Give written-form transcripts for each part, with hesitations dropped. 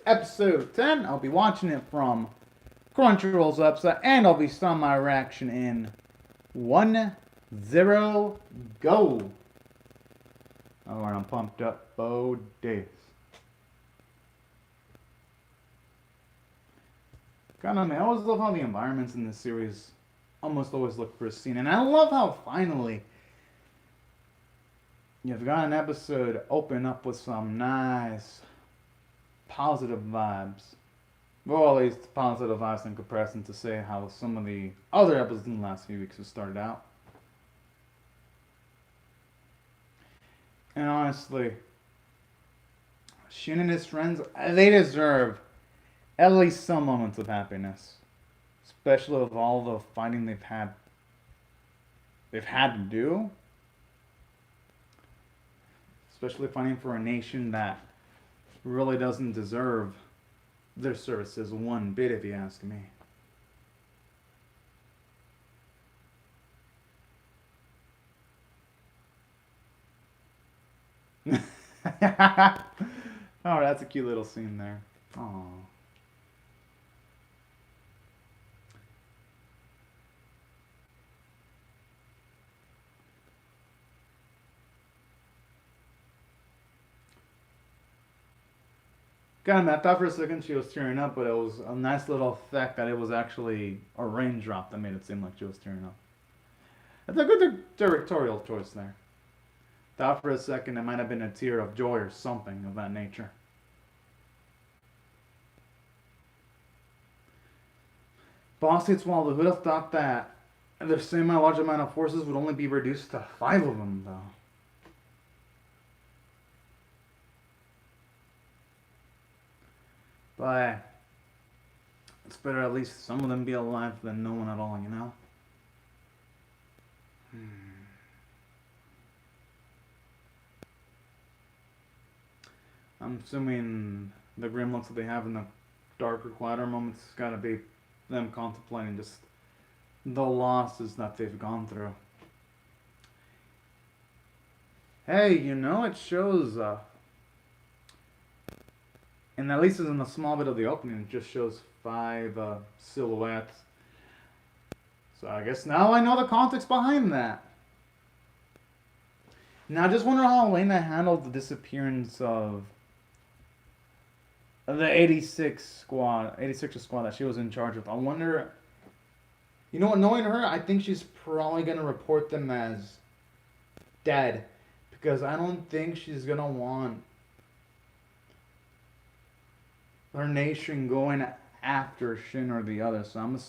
episode 10. I'll be watching it from Crunchyroll's website, and I'll be starting my reaction in 1-0 go. Alright, I'm pumped up. Oh, days. God, I always love how the environments in this series almost always look pristine. And I love how finally you've got an episode open up with some nice positive vibes. Well, at least positive vibes in comparison to, say, how some of the other episodes in the last few weeks have started out. And honestly, Shin and his friends, they deserve at least some moments of happiness. Especially with all the fighting they've had to do. Especially fighting for a nation that really doesn't deserve their services one bit, if you ask me. Oh, that's a cute little scene there. Aww. God, I thought for a second she was tearing up, but it was a nice little effect that it was actually a raindrop that made it seem like she was tearing up. That's a good directorial choice there. Thought for a second it might have been a tear of joy or something of that nature. Boss hates Waldo. Who'd have thought that the same large amount of forces would only be reduced to 5 of them, though? But it's better at least some of them be alive than no one at all, you know? I'm assuming the grim looks that they have in the darker, quieter moments has got to be them contemplating just the losses that they've gone through. Hey, you know, it shows, and at least in a small bit of the opening, it just shows 5 silhouettes. So I guess now I know the context behind that. Now I just wonder how Elena handled the disappearance of the 86 squad that she was in charge of. I wonder, you know what, knowing her, I think she's probably going to report them as dead. Because I don't think she's going to want her nation going after Shin or the others. So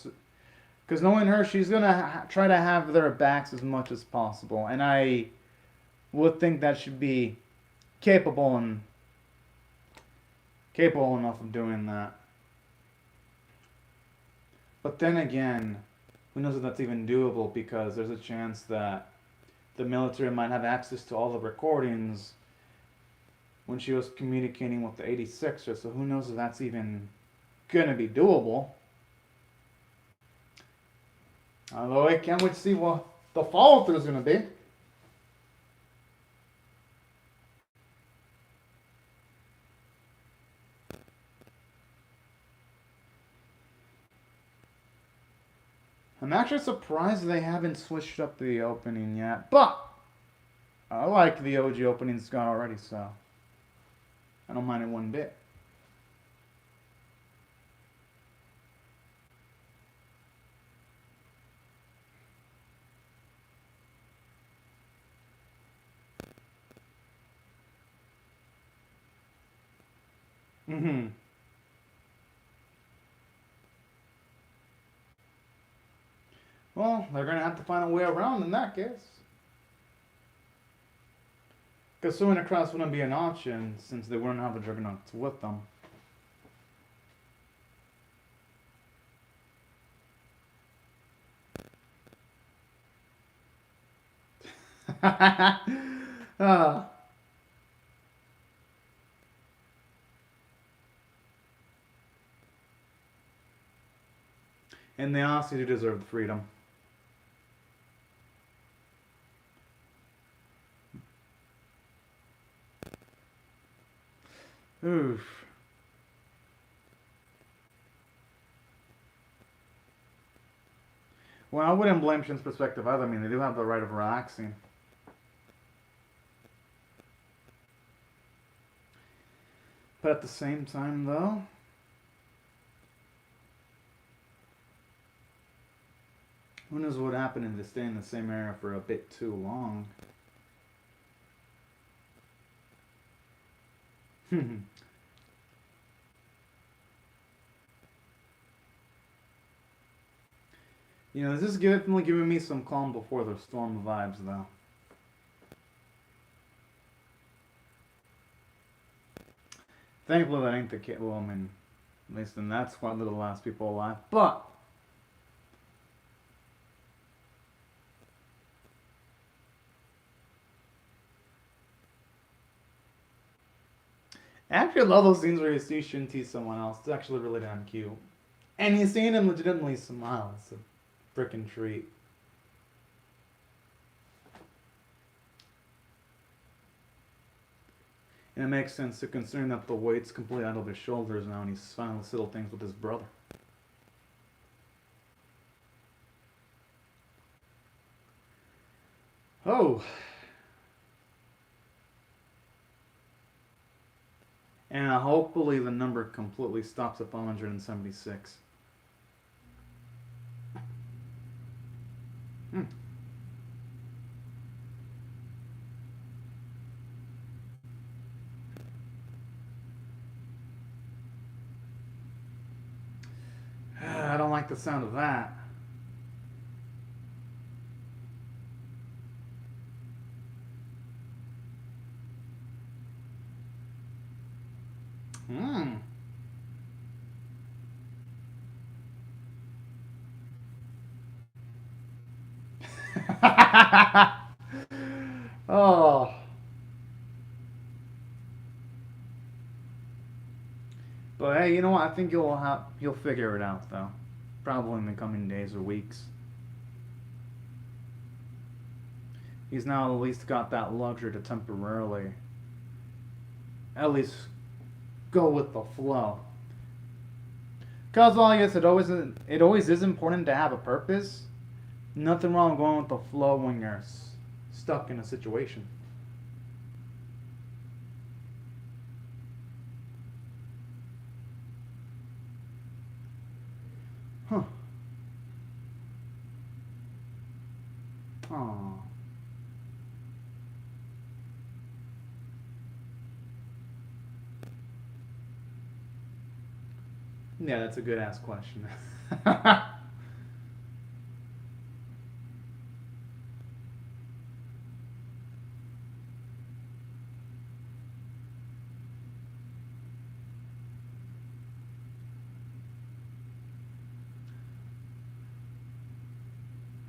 because knowing her, she's going to try to have their backs as much as possible. And I would think that should be capable enough of doing that. But then again, who knows if that's even doable, because there's a chance that the military might have access to all the recordings when she was communicating with the 86er, so who knows if that's even gonna be doable. Although I can't wait to see what the follow-through is gonna be. I'm actually surprised they haven't switched up the opening yet, but I like the OG opening Scott already, so I don't mind it one bit. Well, they're gonna have to find a way around in that case. Because swimming across wouldn't be an option since they wouldn't have the Juggernauts with them. And they honestly do deserve the freedom. Oof. Well, I wouldn't blame Shin's perspective either. I mean, they do have the right of relaxing. But at the same time, though, who knows what happened if they stay in the same area for a bit too long. You know, this is definitely giving me some calm before the storm vibes, though. Thankfully, that ain't the case. Well, I mean, at least in that squad, they're the last people alive. But I actually love those scenes where you see Shin tease someone else. It's actually really damn cute. And you're seeing him legitimately smile. It's a freaking treat. And it makes sense to considering that the weight's completely out of his shoulders now and he's finally settled things with his brother. Oh. And hopefully the number completely stops at 176. Hmm. I don't like the sound of that. Hmm. Oh. But hey, you know what? I think you'll figure it out though. Probably in the coming days or weeks. He's now at least got that luxury to temporarily at least go with the flow. Cause well, I guess it always is important to have a purpose. Nothing wrong going with the flow when you're stuck in a situation. Huh. Aww. Yeah, that's a good ass question.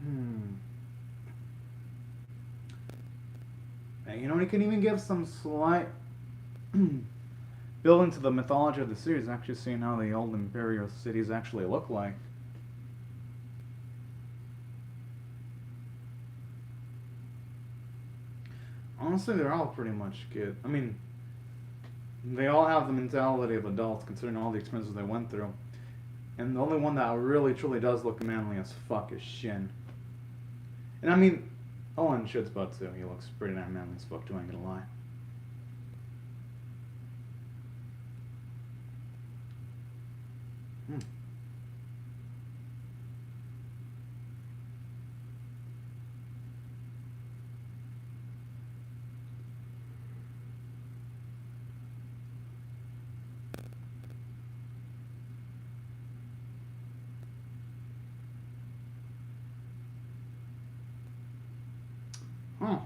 Hmm. And, you know, he can even give some slight build into the mythology of the series, actually seeing how the old imperial cities actually look like. Honestly, they're all pretty much good. I mean, they all have the mentality of adults, considering all the experiences they went through. And the only one that really truly does look manly as fuck is Shin. And I mean, Owen shit's butt too. He looks pretty damn manly as fuck too, I ain't gonna lie. Hmm. Huh.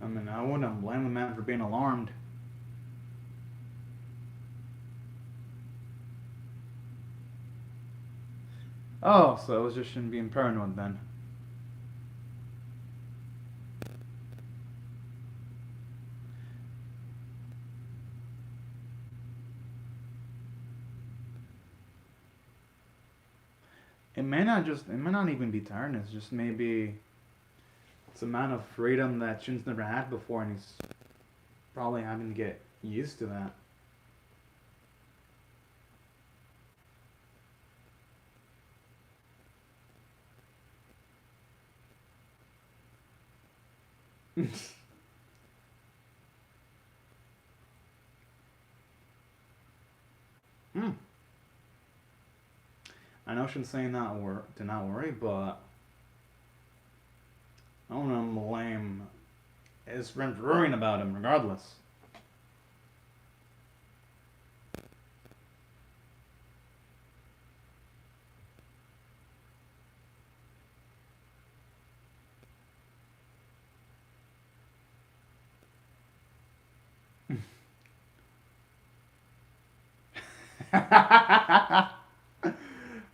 I mean, I wouldn't blame the man for being alarmed. Oh, so it was just Shin being paranoid then. It may not even be tiredness, just maybe it's a amount of freedom that Shin's never had before, and he's probably having to get used to that. Hmm. I know she's saying to not worry, but I don't know, blame his friends worrying about him regardless.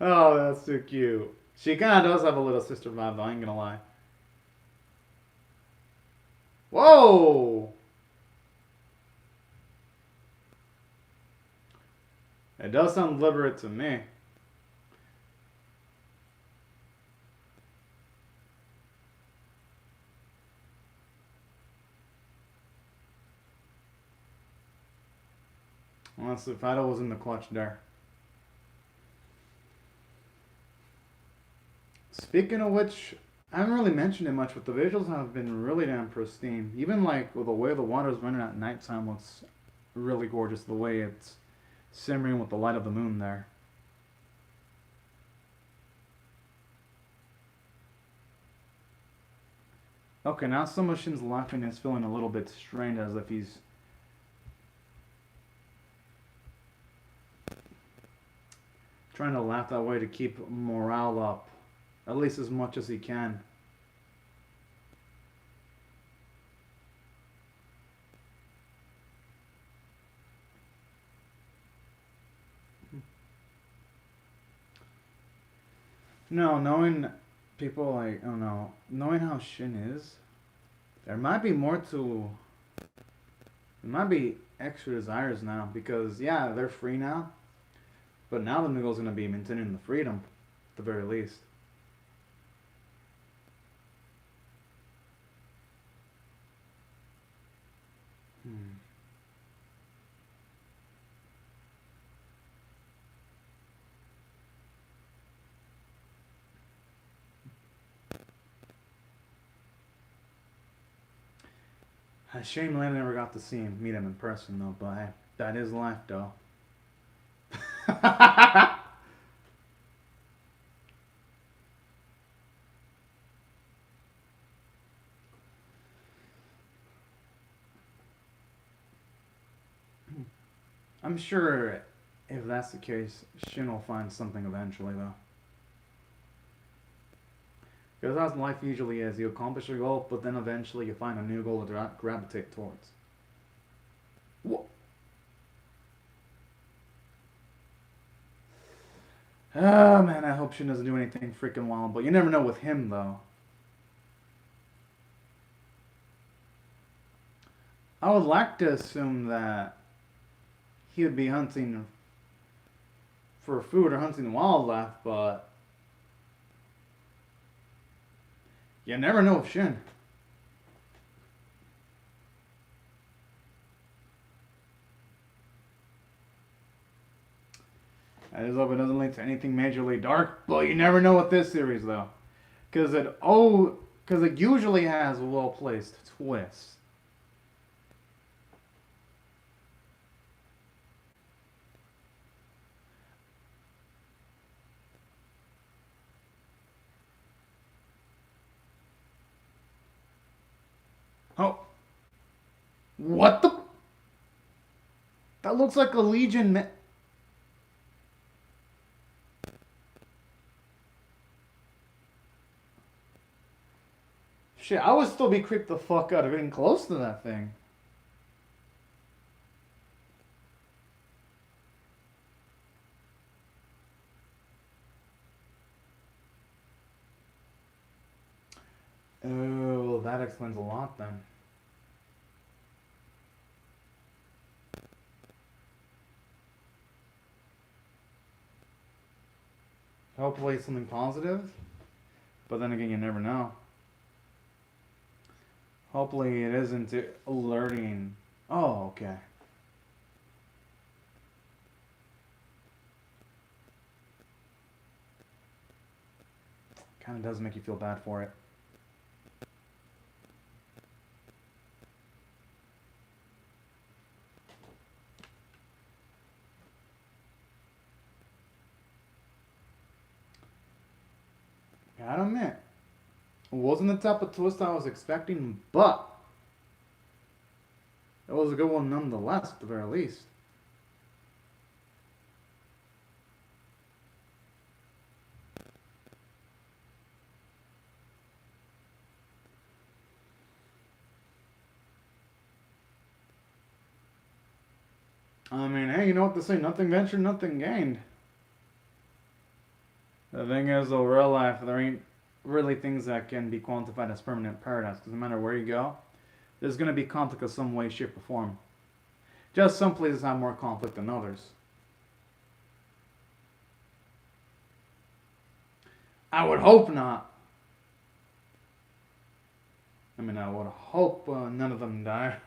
Oh, that's too cute. She kind of does have a little sister vibe, though, I ain't gonna lie. Whoa! It does sound deliberate to me. Unless the Fido was in the clutch there. Speaking of which, I haven't really mentioned it much, but the visuals have been really damn pristine. Even like with the way the water's running at nighttime looks really gorgeous. The way it's simmering with the light of the moon there. Okay, now Sumo laughing is feeling a little bit strained as if he's trying to laugh that way to keep morale up. At least as much as he can. No, knowing people like, I don't know, knowing how Shin is, there might be more to. There might be extra desires now because, yeah, they're free now. But now the Noodle's gonna be maintaining the freedom, at the very least. Hmm. Shame Lane never got to meet him in person though, but hey, that is life though. I'm sure if that's the case, Shin will find something eventually though. Because that's life usually is. You accomplish a goal, but then eventually you find a new goal to gravitate towards. Wha- Oh man, I hope Shin doesn't do anything freaking wild, but you never know with him though. I would like to assume that he would be hunting for food or hunting wildlife, but you never know with Shin. I just hope it doesn't lead to anything majorly dark, but you never know with this series though, because it usually has a well placed twist. Oh, what the? That looks like a Legion. Shit, I would still be creeped the fuck out of getting close to that thing. Oh, well, that explains a lot then. Hopefully it's something positive, but then again, you never know. Hopefully it isn't alerting. Oh, okay. Kind of does make you feel bad for it. Gotta admit, it wasn't the type of twist I was expecting, but it was a good one nonetheless, at the very least. I mean, hey, you know what they say? Nothing ventured, nothing gained. The thing is, though, real life, there ain't really things that can be quantified as permanent paradise, because no matter where you go, there's going to be conflict of some way, shape, or form. Just some places have more conflict than others. I would hope not. I mean, I would hope none of them die.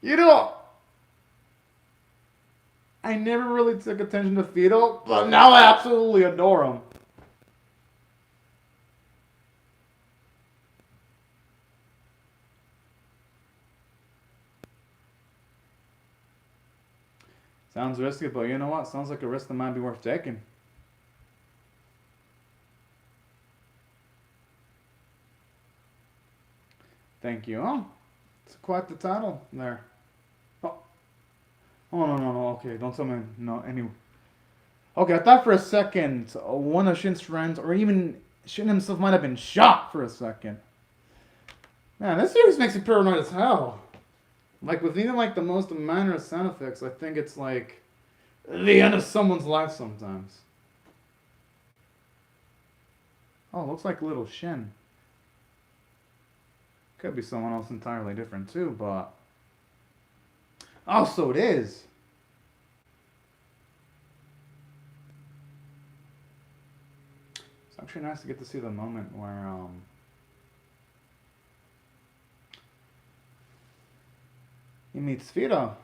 You know, I never really took attention to Fido, but now I absolutely adore him. Sounds risky, but you know what? Sounds like a risk that might be worth taking. Thank you. Oh, it's quite the title there. Oh, oh no, no, no. Okay, don't tell me no. Any. Okay, I thought for a second one of Shin's friends, or even Shin himself, might have been shot for a second. Man, this series makes me paranoid as hell. Like with even like the most minor sound effects, I think it's like the end of someone's life sometimes. Oh, looks like little Shin. Could be someone else entirely different too, but oh, so it is. It's actually nice to get to see the moment where he meets Fido.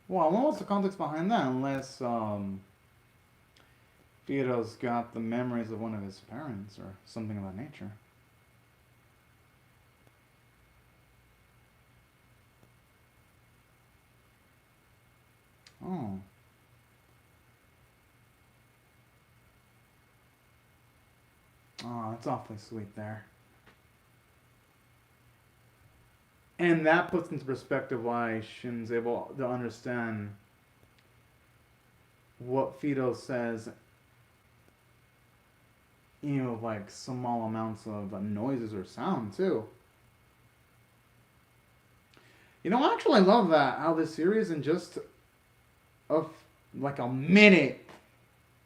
Well, I don't know what's the context behind that, unless Fido's got the memories of one of his parents or something of that nature. Oh. Oh, that's awfully sweet there. And that puts into perspective why Shin's able to understand what Fido says, you know, like small amounts of noises or sound too. You know, I actually love that how this series in just a like a minute,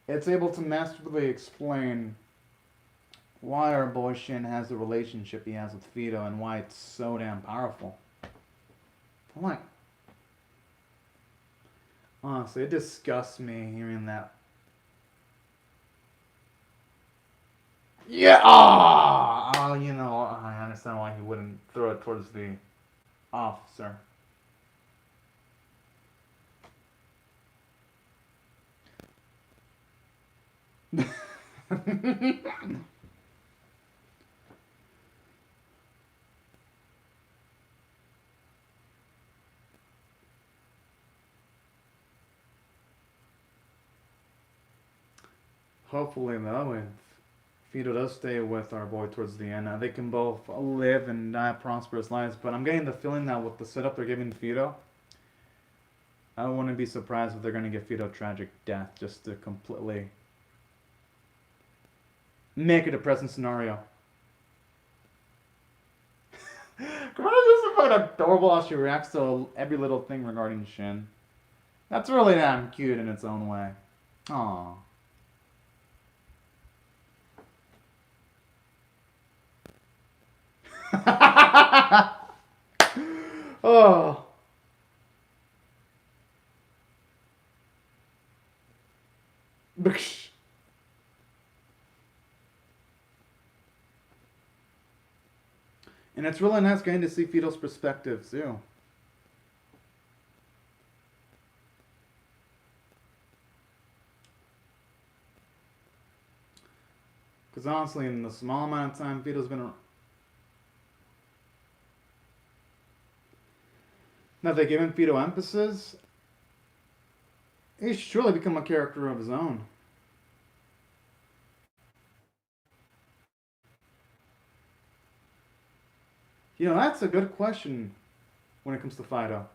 it's able to masterfully explain why our boy Shin has the relationship he has with Fido and why it's so damn powerful. I'm like, honestly, it disgusts me hearing that. Yeah, you know, I understand why he wouldn't throw it towards the officer. Hopefully, though, if Fido does stay with our boy towards the end, they can both live and die prosperous lives. But I'm getting the feeling that with the setup they're giving Fido, I wouldn't be surprised if they're going to give Fido a tragic death just to completely make it a present scenario. Kamara's just quite adorable how she reacts to every little thing regarding Shin. That's really damn cute in its own way. Aww. Oh. And it's really nice getting to see Fido's perspective too. Because honestly, in the small amount of time Fido's been Now, if they give him Fido emphasis, he's surely become a character of his own. You know, that's a good question when it comes to Fido.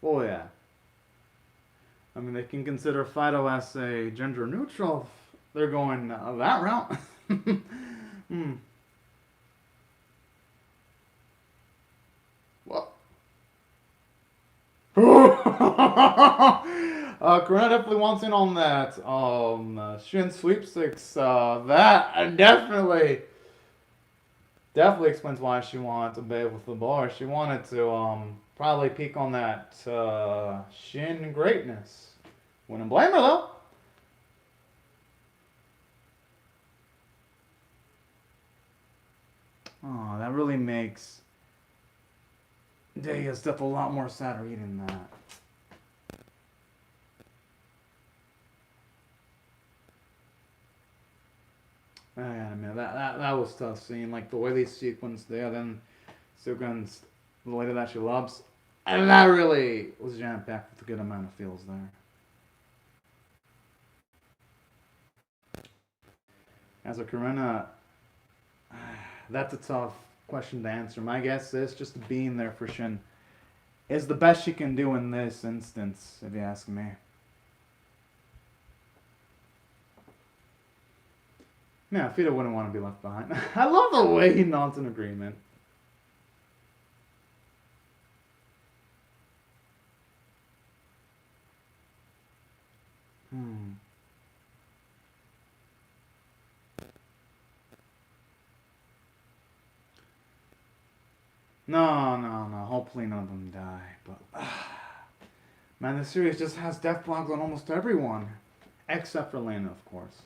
Oh, yeah. I mean, they can consider Fido as a gender neutral. They're going that route. Hmm. Well, Corinna definitely wants in on that. Shin sweepstakes. That definitely explains why she wanted to bathe with the bar. She wanted to probably peek on that Shin greatness. Wouldn't blame her though. Oh, that really makes Deia's death a lot more sad reading that. Man, man, that was tough seeing like the way they sequenced there, then sequenced the lady that she loves, and that really was jam packed with a good amount of feels there. As a Corinna, that's a tough question to answer. My guess is just being there for Shin is the best she can do in this instance, if you ask me. Yeah, Fido wouldn't want to be left behind. I love the way he nods in agreement. Hmm. No, no, no. Hopefully none of them die. But man, this series just has death blogs on almost everyone, except for Lena, of course.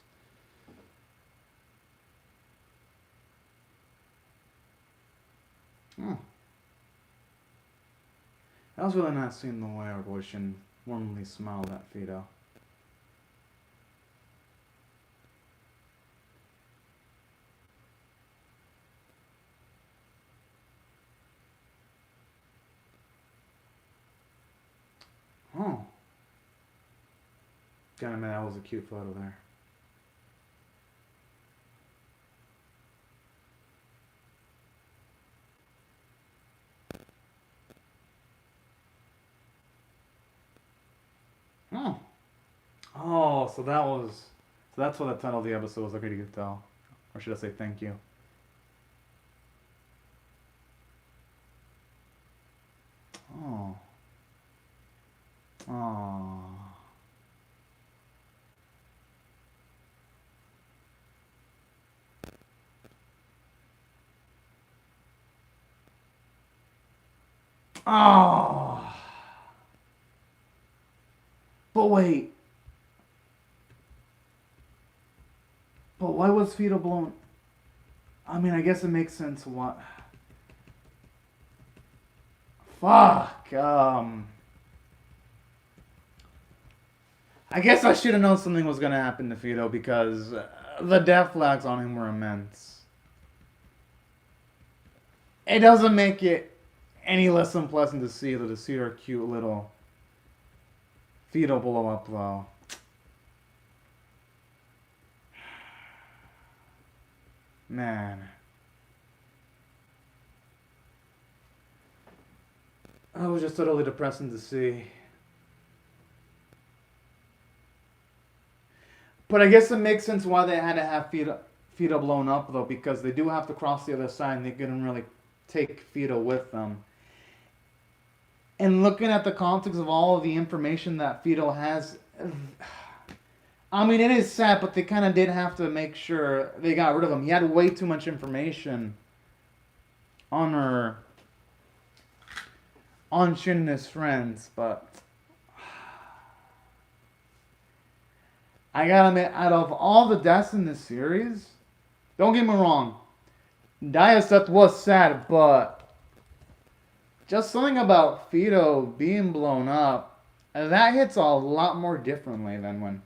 Oh, that was really nice seeing the way our boy Shin warmly smiled at Fido. Oh, gotta admit that was a cute photo there. Oh, oh, so that's what the title of the episode was. Like, you could tell, or should I say, thank you? Oh, oh, oh. But wait, but why was Fido blown? I mean, I guess it makes sense. What? Fuck. I guess I should have known something was gonna happen to Fido because the death flags on him were immense. It doesn't make it any less unpleasant to see our cute little Fido blow up though. Man. It was just totally depressing to see. But I guess it makes sense why they had to have Fido blown up though, because they do have to cross the other side and they couldn't really take Fido with them. And looking at the context of all of the information that Fido has, I mean, it is sad, but they kind of did have to make sure they got rid of him. He had way too much information on her, on Shin and his friends, but I gotta admit, out of all the deaths in this series, don't get me wrong, Daia's death was sad, but just something about Fido being blown up, that hits a lot more differently than when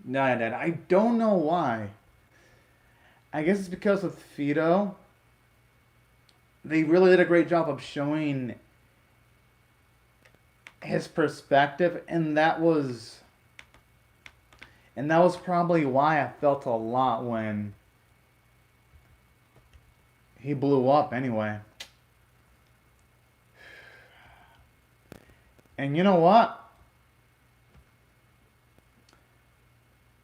Daia died. I don't know why. I guess it's because with Fido, they really did a great job of showing his perspective, and that was probably why I felt a lot when he blew up anyway. And you know what?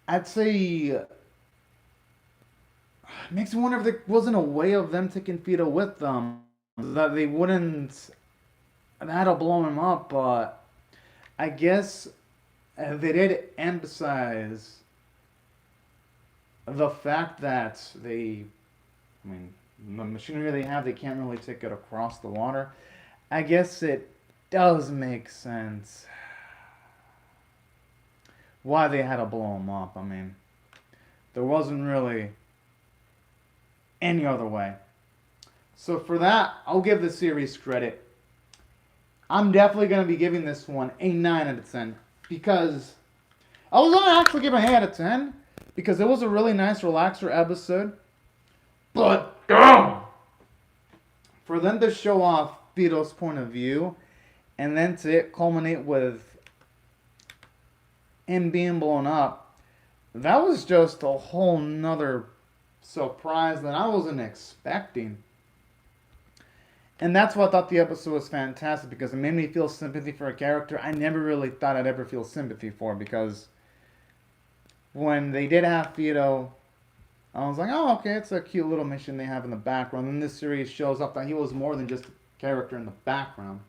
I'd say it makes me wonder if there wasn't a way of them taking Fido with them, that they wouldn't have had to blow him up, but I guess they did emphasize the fact that I mean, the machinery they have, they can't really take it across the water. I guess it does make sense why they had to blow him up. I mean, there wasn't really any other way. So for that, I'll give the series credit. I'm definitely going to be giving this one a 9 out of 10 because I was going to actually give it an 8 out of 10 because it was a really nice relaxer episode. But for them to show off Fido's point of view and then to culminate with him being blown up, that was just a whole nother surprise that I wasn't expecting. And that's why I thought the episode was fantastic, because it made me feel sympathy for a character I never really thought I'd ever feel sympathy for, because when they did have Fido, I was like, oh, okay, it's a cute little mission they have in the background. And this series shows up that he was more than just a character in the background.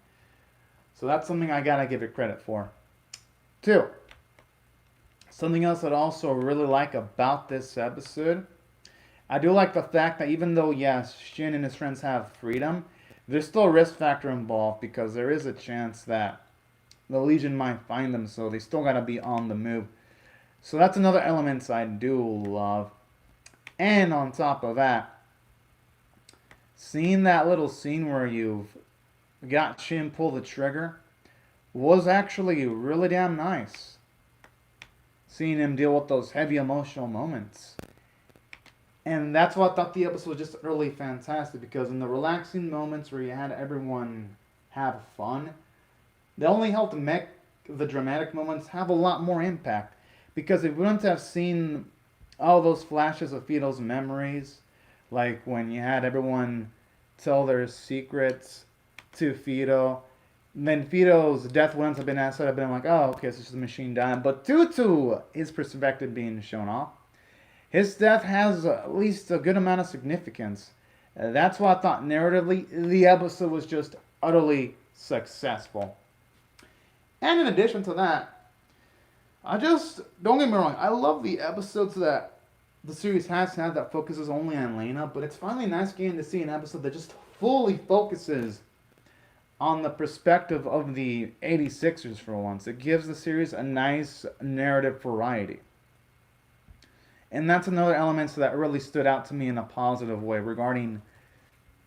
So that's something I gotta give it credit for. 2. Something else that I also really like about this episode, I do like the fact that even though, yes, Shin and his friends have freedom, there's still a risk factor involved because there is a chance that the Legion might find them, so they still gotta be on the move. So that's another element I do love. And on top of that, seeing that little scene where you've got Shin pull the trigger was actually really damn nice. Seeing him deal with those heavy emotional moments. And that's why I thought the episode was just really fantastic, because in the relaxing moments where you had everyone have fun, they only helped make the dramatic moments have a lot more impact. Because if we wouldn't have seen all those flashes of Fido's memories, like when you had everyone tell their secrets to Fido, then Fido's death wouldn't have been as I'd have been like, oh, okay, it's just a machine dying. But due to his perspective being shown off, his death has at least a good amount of significance. That's why I thought narratively the episode was just utterly successful. And in addition to that, don't get me wrong, I love the episodes that the series has had that focuses only on Lena, but it's finally nice getting to see an episode that just fully focuses on the perspective of the 86ers for once. It gives the series a nice narrative variety. And that's another element that really stood out to me in a positive way regarding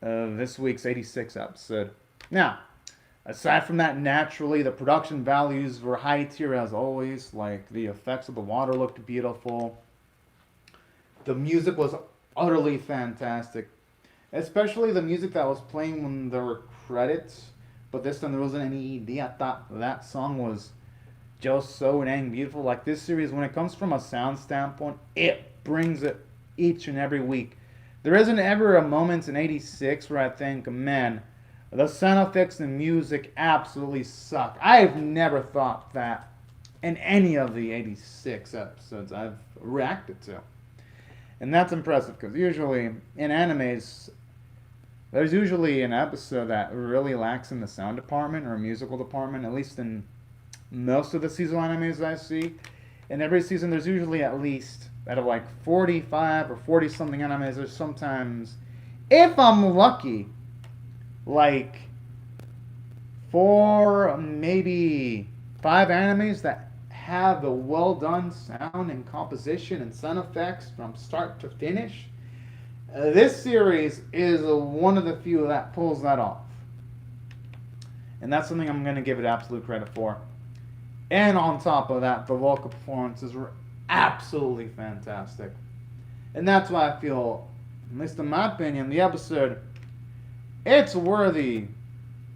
this week's 86 episode. Now, aside from that, naturally, the production values were high tier as always. Like, the effects of the water looked beautiful. The music was utterly fantastic. Especially the music that was playing when there were credits. But this time there wasn't any ED. I thought that song was just so dang beautiful. Like, this series, when it comes from a sound standpoint, it brings it each and every week. There isn't ever a moment in 86 where I think, man, the sound effects and music absolutely suck. I've never thought that in any of the 86 episodes I've reacted to. And that's impressive, because usually in animes, there's usually an episode that really lacks in the sound department or musical department, at least in most of the seasonal animes I see. In every season, there's usually at least, out of like 45 or 40 something animes, there's sometimes, if I'm lucky, like 4, maybe 5 animes that have a well done sound and composition and sound effects from start to finish. This series is one of the few that pulls that off. And that's something I'm going to give it absolute credit for. And on top of that, the vocal performances were absolutely fantastic. And that's why I feel, at least in my opinion, the episode, it's worthy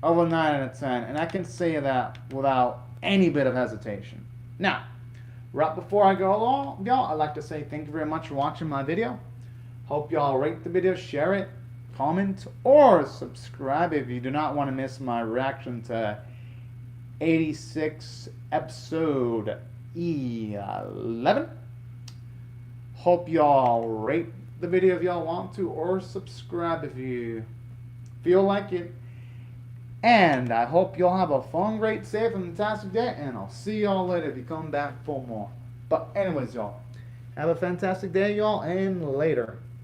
of a 9 out of 10. And I can say that without any bit of hesitation. Now, right before I go along, y'all, I'd like to say thank you very much for watching my video. Hope y'all rate the video, share it, comment, or subscribe if you do not want to miss my reaction to 86 episode 11. Hope y'all rate the video if y'all want to, or subscribe if you feel like it. And I hope y'all have a fun, great, safe, and fantastic day, and I'll see y'all later if you come back for more. But anyways, y'all, have a fantastic day, y'all, and later.